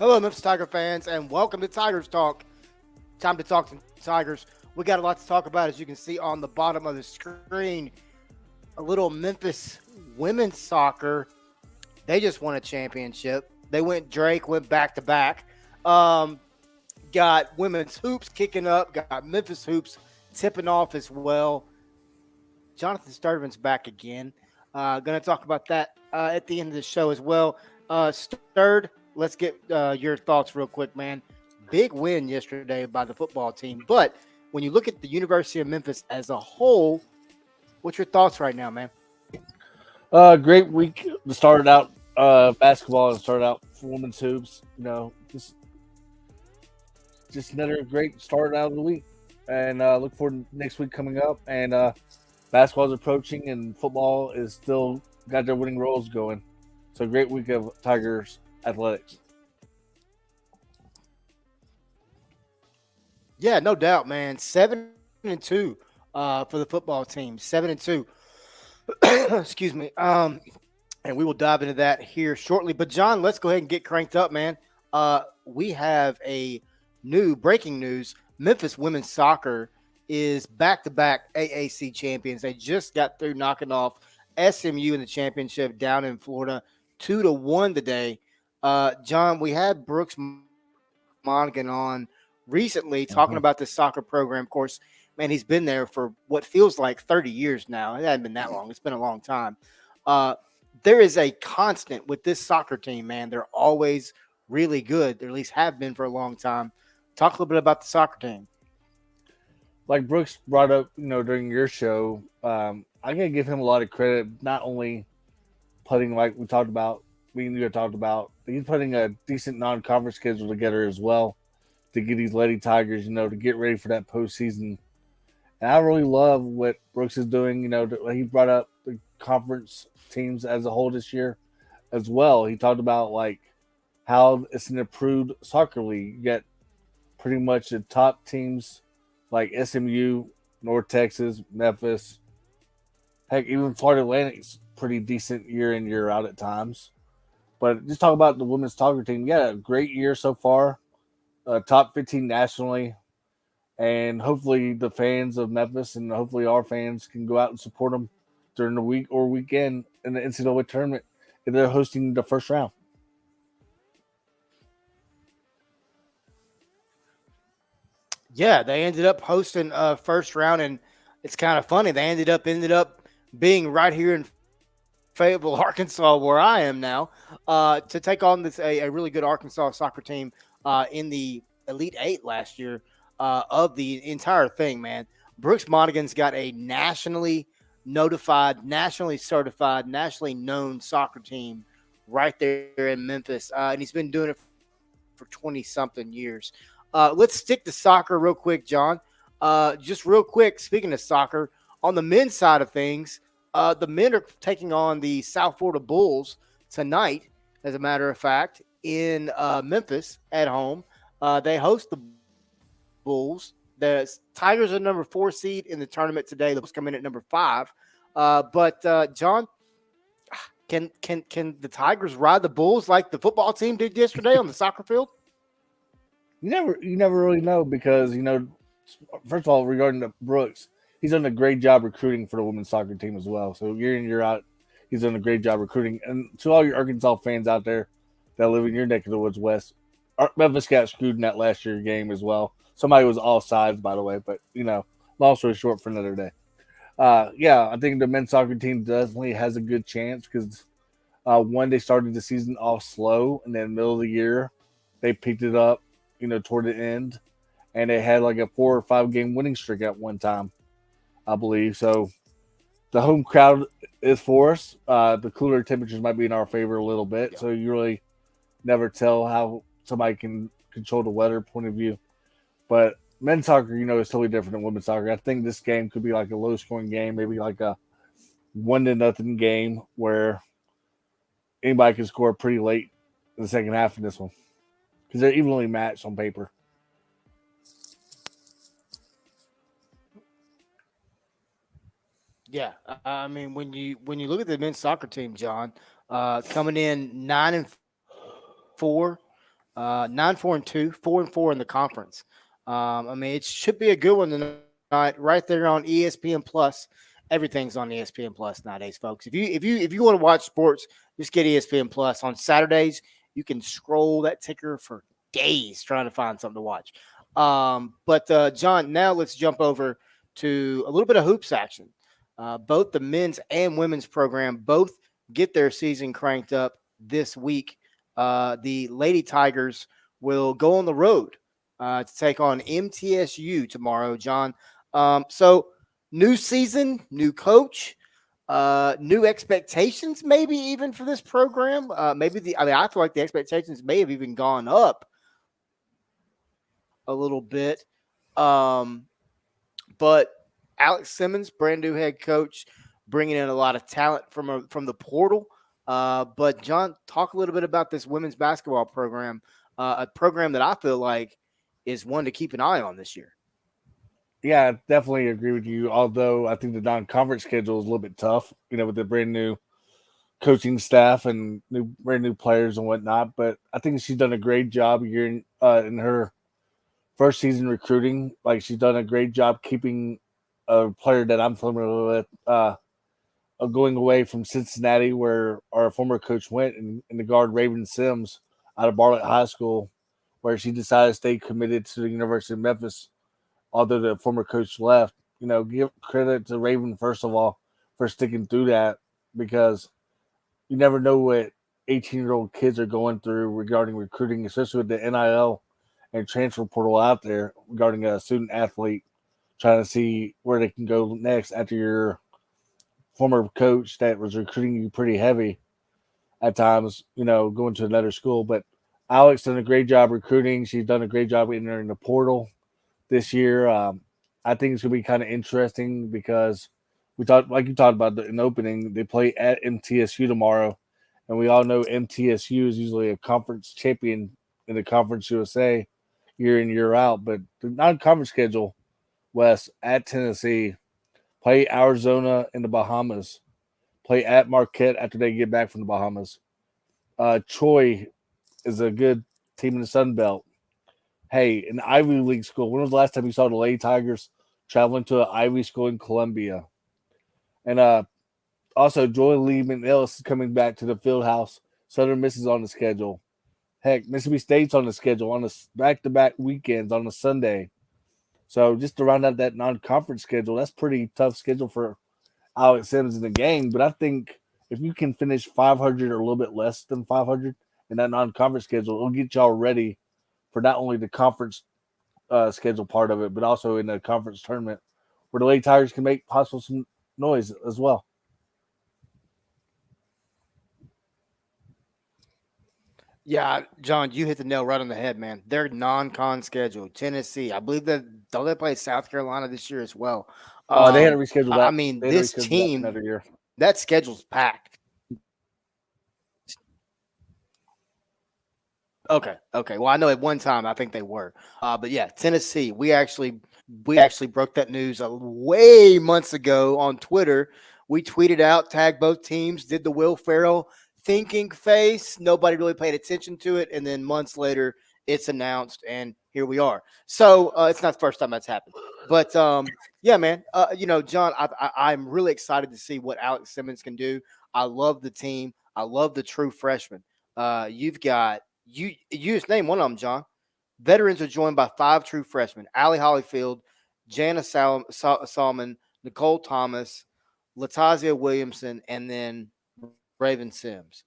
Hello, Memphis Tiger fans, and welcome to Tigers Talk. Time to talk some Tigers. We got a lot to talk about, as you can see on the bottom of the screen. A little Memphis women's soccer. They just won a championship. Drake went back to back. Got women's hoops kicking up. Got Memphis hoops tipping off as well. Jonathan Sturtevant's back again. Going to talk about that at the end of the show as well. Sturd, let's get your thoughts real quick, man. Big win yesterday by the football team. But when you look at the University of Memphis as a whole, what's your thoughts right now, man? Great week to start out basketball and start out for women's hoops. Just another great start out of the week. And look forward to next week coming up. And basketball is approaching, and football is still got their winning roles going. So great week of Tigers athletics. Yeah, no doubt, man. 7-2 for the football team. 7-2. Excuse me. And we will dive into that here shortly. But John, let's go ahead and get cranked up, man. We have a new breaking news. Memphis women's soccer is back-to-back AAC champions. They just got through knocking off SMU in the championship down in Florida, 2-1 today. John, we had Brooks Monaghan on recently talking about this soccer program. Of course, man, he's been there for what feels like 30 years now. It hasn't been that long. It's been a long time. There is a constant with this soccer team, man. They're always really good. They at least have been for a long time. Talk a little bit about the soccer team. Like Brooks brought up, during your show, I gotta give him a lot of credit. Not only putting, like we talked about, but he's putting a decent non-conference schedule together as well to get these Lady Tigers, to get ready for that postseason. And I really love what Brooks is doing. He brought up the conference teams as a whole this year as well. He talked about like how it's an improved soccer league. You get pretty much the top teams like SMU, North Texas, Memphis. Heck, even Florida Atlantic's pretty decent year in, year out at times. But just talk about the women's soccer team. Yeah, a great year so far. Top 15 nationally. And hopefully the fans of Memphis and hopefully our fans can go out and support them during the week or weekend in the NCAA tournament if they're hosting the first round. Yeah, they ended up hosting first round, and it's kind of funny. They ended up being right here in Fayetteville, Arkansas, where I am now, to take on a really good Arkansas soccer team in the Elite Eight last year of the entire thing, man. Brooks Monaghan's got a nationally notified, nationally certified, nationally known soccer team right there in Memphis, and he's been doing it for 20-something years. Let's stick to soccer real quick, John. Just real quick, speaking of soccer, on the men's side of things, the men are taking on the South Florida Bulls tonight, as a matter of fact, in Memphis at home. They host the Bulls. The Tigers are number 4 seed in the tournament today. The Bulls come in at number 5. But John, can the Tigers ride the Bulls like the football team did yesterday on the soccer field? You never really know because, first of all, regarding the Brooks, he's done a great job recruiting for the women's soccer team as well. So year in, year out, he's done a great job recruiting. And to all your Arkansas fans out there that live in your neck of the woods west, Memphis got screwed in that last year game as well. Somebody was all sides, by the way, but, long story short for another day. Yeah, I think the men's soccer team definitely has a good chance because, one, they started the season off slow, and then middle of the year, they picked it up, toward the end, and they had like a 4 or 5 game winning streak at one time, I believe. So the home crowd is for us. The cooler temperatures might be in our favor a little bit, so you really never tell how somebody can control the weather point of view. But men's soccer, is totally different than women's soccer. I think this game could be like a low scoring game, maybe like a 1-0 game where anybody can score pretty late in the second half in this one because they're evenly matched on paper. Yeah, I mean when you look at the men's soccer team, John, coming in 9-4, 9-4-2, 4-4 in the conference. I mean, it should be a good one tonight, right there on ESPN Plus. Everything's on ESPN Plus nowadays, folks. If you want to watch sports, just get ESPN Plus on Saturdays. You can scroll that ticker for days trying to find something to watch. But John, now let's jump over to a little bit of hoops action. Both the men's and women's program both get their season cranked up this week. The Lady Tigers will go on the road to take on MTSU tomorrow, John. So new season, new coach, new expectations, maybe even for this program. I feel like the expectations may have even gone up a little bit. But Alex Simmons, brand new head coach, bringing in a lot of talent from the portal. But John, talk a little bit about this women's basketball program, a program that I feel like is one to keep an eye on this year. Yeah, I definitely agree with you. Although I think the non-conference schedule is a little bit tough, with the brand new coaching staff and brand new players and whatnot. But I think she's done a great job here in her first season recruiting. Like, she's done a great job keeping a player that I'm familiar with going away from Cincinnati, where our former coach went, and the guard Raven Sims out of Bartlett High School, where she decided to stay committed to the University of Memphis, although the former coach left. Give credit to Raven, first of all, for sticking through that, because you never know what 18-year-old kids are going through regarding recruiting, especially with the NIL and transfer portal out there regarding a student athlete trying to see where they can go next after your former coach that was recruiting you pretty heavy at times, going to another school. But Alex done a great job recruiting. She's done a great job entering the portal this year. I think it's going to be kind of interesting because like you talked about in the opening, they play at MTSU tomorrow. And we all know MTSU is usually a conference champion in the Conference USA year in, year out. But the non-conference schedule, West, at Tennessee, play Arizona in the Bahamas, play at Marquette after they get back from the Bahamas. Troy is a good team in the Sun Belt. Hey, an Ivy League school. When was the last time you saw the Lady Tigers traveling to an Ivy school in Columbia? And also, Joy Lee McNelis is coming back to the field house. Southern Miss is on the schedule. Heck, Mississippi State's on the schedule on the back-to-back weekends on a Sunday. So just to round out that non-conference schedule, that's pretty tough schedule for Alex Simmons in the game. But I think if you can finish 500 or a little bit less than 500 in that non-conference schedule, it'll get y'all ready for not only the conference schedule part of it, but also in the conference tournament where the Lady Tigers can make possible some noise as well. Yeah, John, you hit the nail right on the head, man. Their non-con schedule, Tennessee. I believe that don't they play South Carolina this year as well. They had to reschedule I that. mean, They had to this reschedule that for team, another year. that schedule's packed. Okay. Well, I know at one time I think they were, but yeah, Tennessee. We actually broke that news way months ago on Twitter. We tweeted out, tagged both teams, did the Will Ferrell thinking face. Nobody really paid attention to it, and then months later, it's announced, and here we are. So it's not the first time that's happened, but yeah, man. John, I'm really excited to see what Alex Simmons can do. I love the team. I love the true freshman. You've got you just name one of them, John. Veterans are joined by five true freshmen: Allie Hollyfield, Jana Salmon, Nicole Thomas, Latazia Williamson, and then Raven Sims.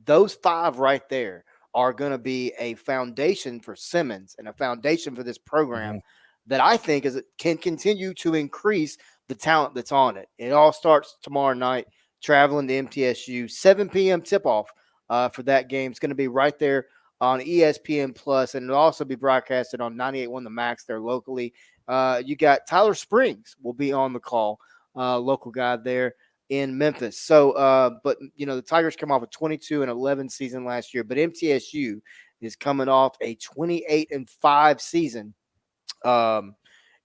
Those five right there are going to be a foundation for Simmons and a foundation for this program Mm-hmm. that I think can continue to increase the talent that's on it. It all starts tomorrow night, traveling to MTSU, 7 p.m. tip off for that game. It's going to be right there on ESPN Plus, and it'll also be broadcasted on 98.1 The Max there locally. You got Tyler Springs will be on the call, local guy there in Memphis. So, but the Tigers come off a 22-11 season last year, but MTSU is coming off a 28-5 season,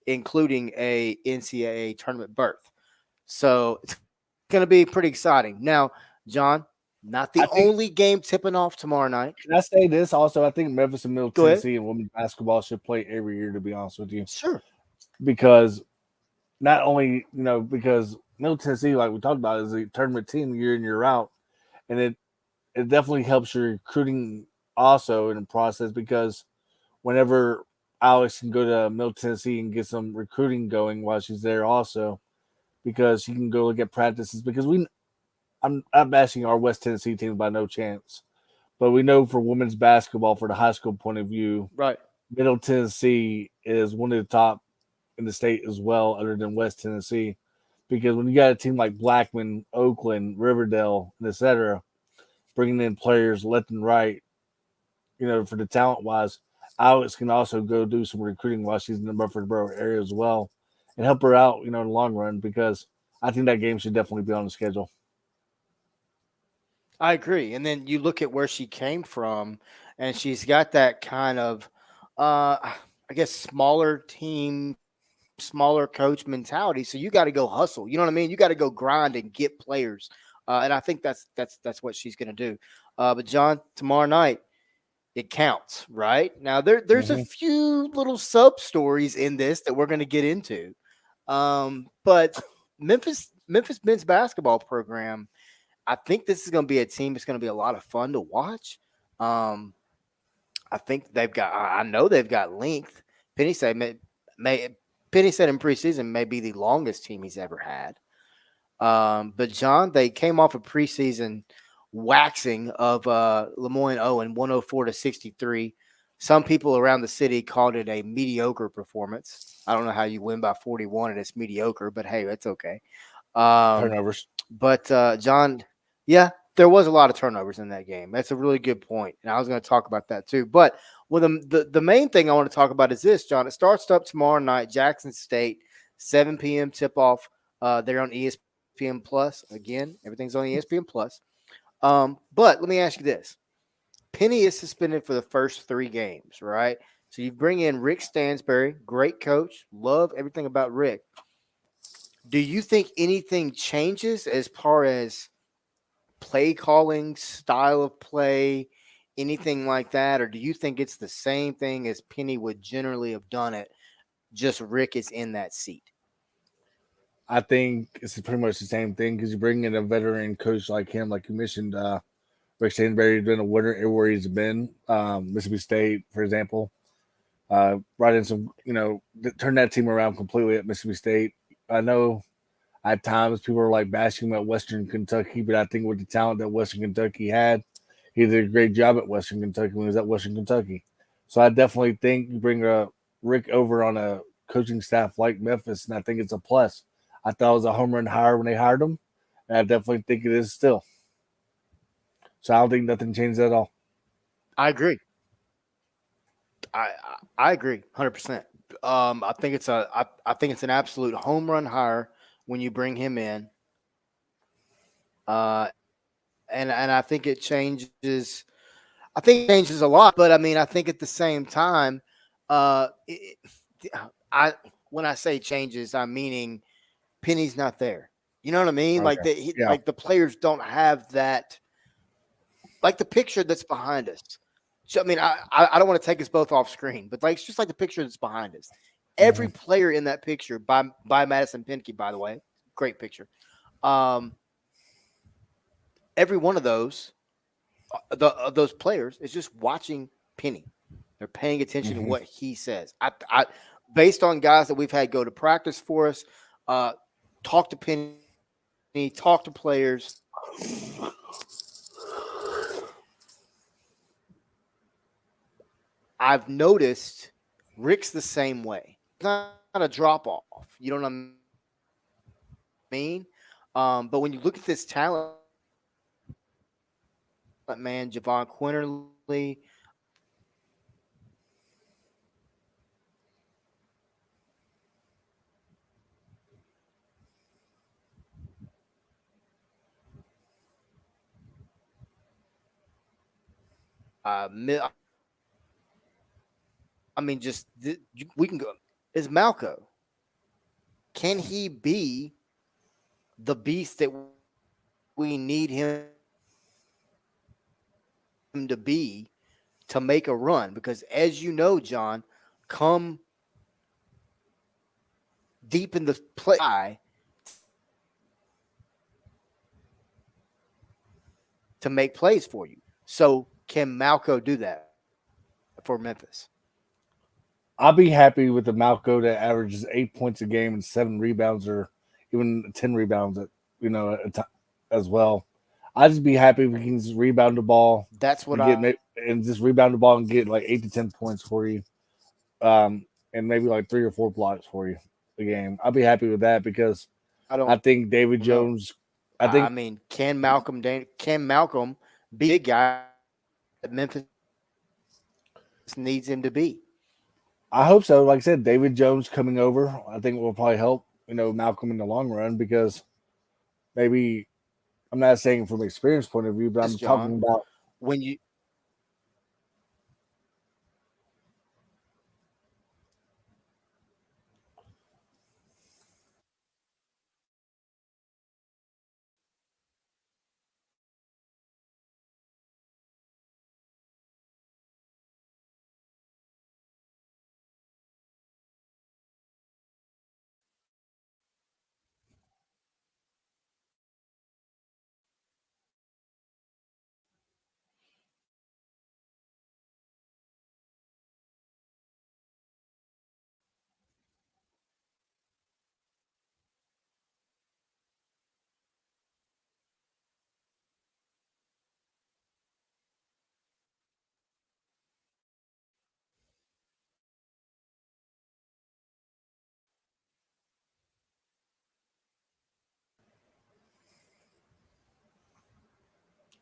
including a NCAA tournament berth. So it's going to be pretty exciting. Now, John, Not the I think. only game tipping off tomorrow night. Can I say this also? I think Memphis and Middle Go ahead. Tennessee and women's basketball should play every year. To be honest with you, Sure. because not only because Middle Tennessee, like we talked about, is a tournament team year in year out, and it definitely helps your recruiting also in the process because whenever Alex can go to Middle Tennessee and get some recruiting going while she's there also because she can go look at practices because I'm not bashing our West Tennessee team by no chance, but we know for women's basketball for the high school point of view, Right. Middle Tennessee is one of the top in the state as well, other than West Tennessee. Because when you got a team like Blackman, Oakland, Riverdale, and etc., bringing in players left and right, for the talent wise, Alex can also go do some recruiting while she's in the Murfreesboro area as well and help her out, in the long run because I think that game should definitely be on the schedule. I agree. And then you look at where she came from, and she's got that kind of, I guess, smaller team, smaller coach mentality. So you got to go hustle. You know what I mean? You got to go grind and get players. And I think that's what she's going to do. But John, tomorrow night it counts, right? Now there's a Mm-hmm. few little sub stories in this that we're going to get into. But Memphis men's basketball program, I think this is going to be a team. It's going to be a lot of fun to watch. Um, I think they've got. I know they've got length. Penny said may Penny said in preseason may be the longest team he's ever had. But John, they came off a preseason waxing of Lemoyne Owen, 104-63. Some people around the city called it a mediocre performance. I don't know how you win by 41 and it's mediocre, but hey, it's okay. Um, Turnovers. but John, yeah, there was a lot of turnovers in that game. That's a really good point, and I was going to talk about that too. But well, the main thing I want to talk about is this, John. It starts up tomorrow night, Jackson State, 7 p.m. tip off. They're on ESPN Plus again. Everything's on ESPN Plus. But let me ask you this: Penny is suspended for the first 3 games, right? So you bring in Rick Stansbury, great coach, love everything about Rick. Do you think anything changes as far as play calling, style of play, anything like that? Or do you think it's the same thing as Penny would generally have done it? Just Rick is in that seat. I think it's pretty much the same thing because you bring in a veteran coach like him, like you mentioned, Rick Stansbury been a winner everywhere he's been. Mississippi State, for example, brought in some, turned that team around completely at Mississippi State. I know at times people are like bashing him at Western Kentucky, but I think with the talent that Western Kentucky had, he did a great job at Western Kentucky when he was at Western Kentucky. So I definitely think you bring a Rick over on a coaching staff like Memphis, and I think it's a plus. I thought it was a home run hire when they hired him, and I definitely think it is still. So I don't think nothing changed at all. I agree. I agree 100%. I think it's an absolute home run hire when you bring him in. And I think it changes. I think it changes a lot, but I mean, I think at the same time, it, I when I say changes, I'm meaning Penny's not there. You know what I mean? Okay. Yeah. Like the players don't have that, like the picture that's behind us. So, I mean, I don't want to take us both off screen, but like it's just like the picture that's behind us. Mm-hmm. Every player in that picture by Madison Pinke, by the way, great picture. Um, every one of those players is just watching Penny. They're paying attention to Mm-hmm. what he says. Based on guys that we've had go to practice for us, uh, talk to Penny, talk to players. I've noticed Rick's the same way. It's not a drop off. You know what I mean? But when you look at this talent, man, Javon Quinterly, I mean, we can go. Is Malco? Can he be the beast that we need him to be? him to be to make a run? Because as you know, John, come deep in the play to make plays for you. So can Malco do that for Memphis? I'll be happy with the Malco that averages 8 points a game and 7 rebounds, or even 10 rebounds, as well. I'd just be happy if we can just rebound the ball That's and what I just rebound the ball and get like 8 to 10 points for you, and maybe like 3 or 4 blocks for you a game. I'll be happy with that because I don't I think David know. Jones. I I think mean, can Malcolm be a guy that Memphis needs him to be? I hope so. Like I said, David Jones coming over, I think will probably help Malcolm in the long run because maybe I'm not saying from experience point of view, but Yes, I'm talking John. about. When you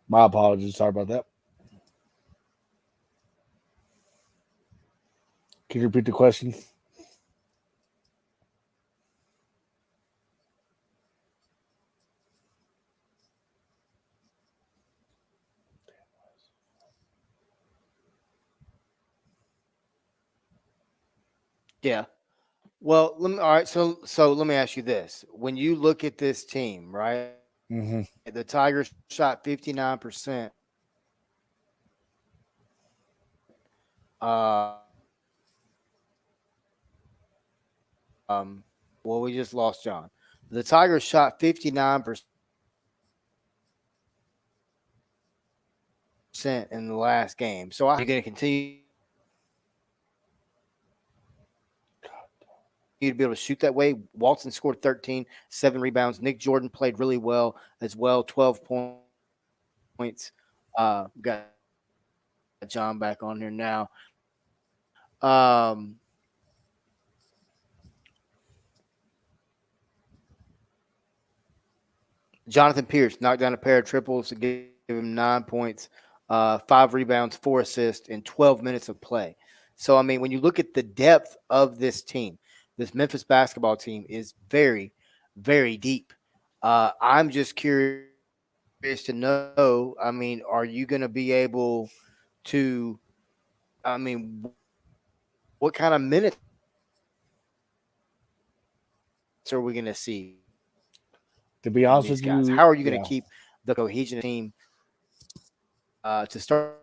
My apologies. Sorry about that. Can you repeat the question? yeah. Well, let me all right, so let me ask you this. When you look at this team, right? Hmm. The Tigers shot 59%. Well, we just lost John. The Tigers shot 59% in the last game. So I'm going to continue to be able to shoot that way. Walton scored 13, 7 rebounds. Nick Jordan played really well as well, 12 points. Got John back on here now. Um, Jonathan Pierce knocked down a pair of triples to give him 9 points, 5 rebounds, 4 assists in 12 minutes of play. So, I mean, when you look at the depth of this team, this Memphis basketball team is very, very deep. I'm just curious to know. I mean, are you going to be able to? I mean, what kind of minutes are we going to see To be from honest these with guys? you, How are you going to yeah. keep the cohesion team to start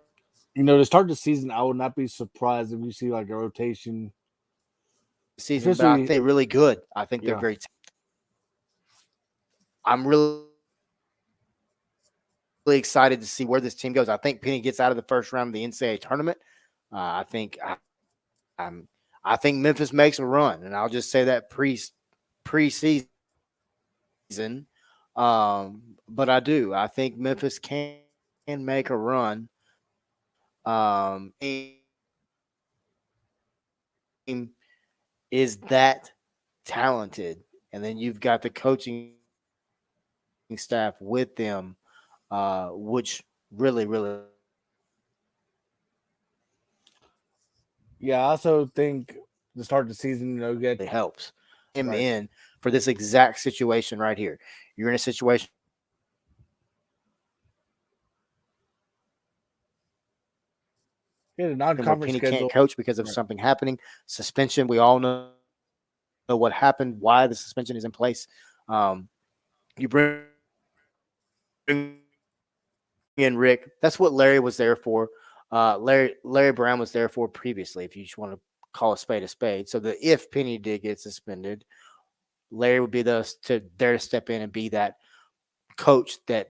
To start the season, I would not be surprised if you see like a rotation, the season? But I think especially they're really good. I think they're yeah. very. I'm really excited to see where this team goes. I think Penny gets out of the first round of the NCAA tournament. I think I'm. I think Memphis makes a run, and I'll just say that preseason. But I do. I think Memphis can make a run. Team is that talented, and then you've got the coaching staff with them, which really Yeah, I also think to start the season, get helps him right. in for this exact situation right here. You're in a situation Yeah, the where non-conference Penny can't schedule. coach because of Right. something happening, suspension. We all know what happened, why the suspension is in place. You bring in Rick. That's what Larry was there for. Larry Brown was there for previously, if you just want to call a spade a spade. So that if Penny did get suspended, Larry would be there to step in and be that coach that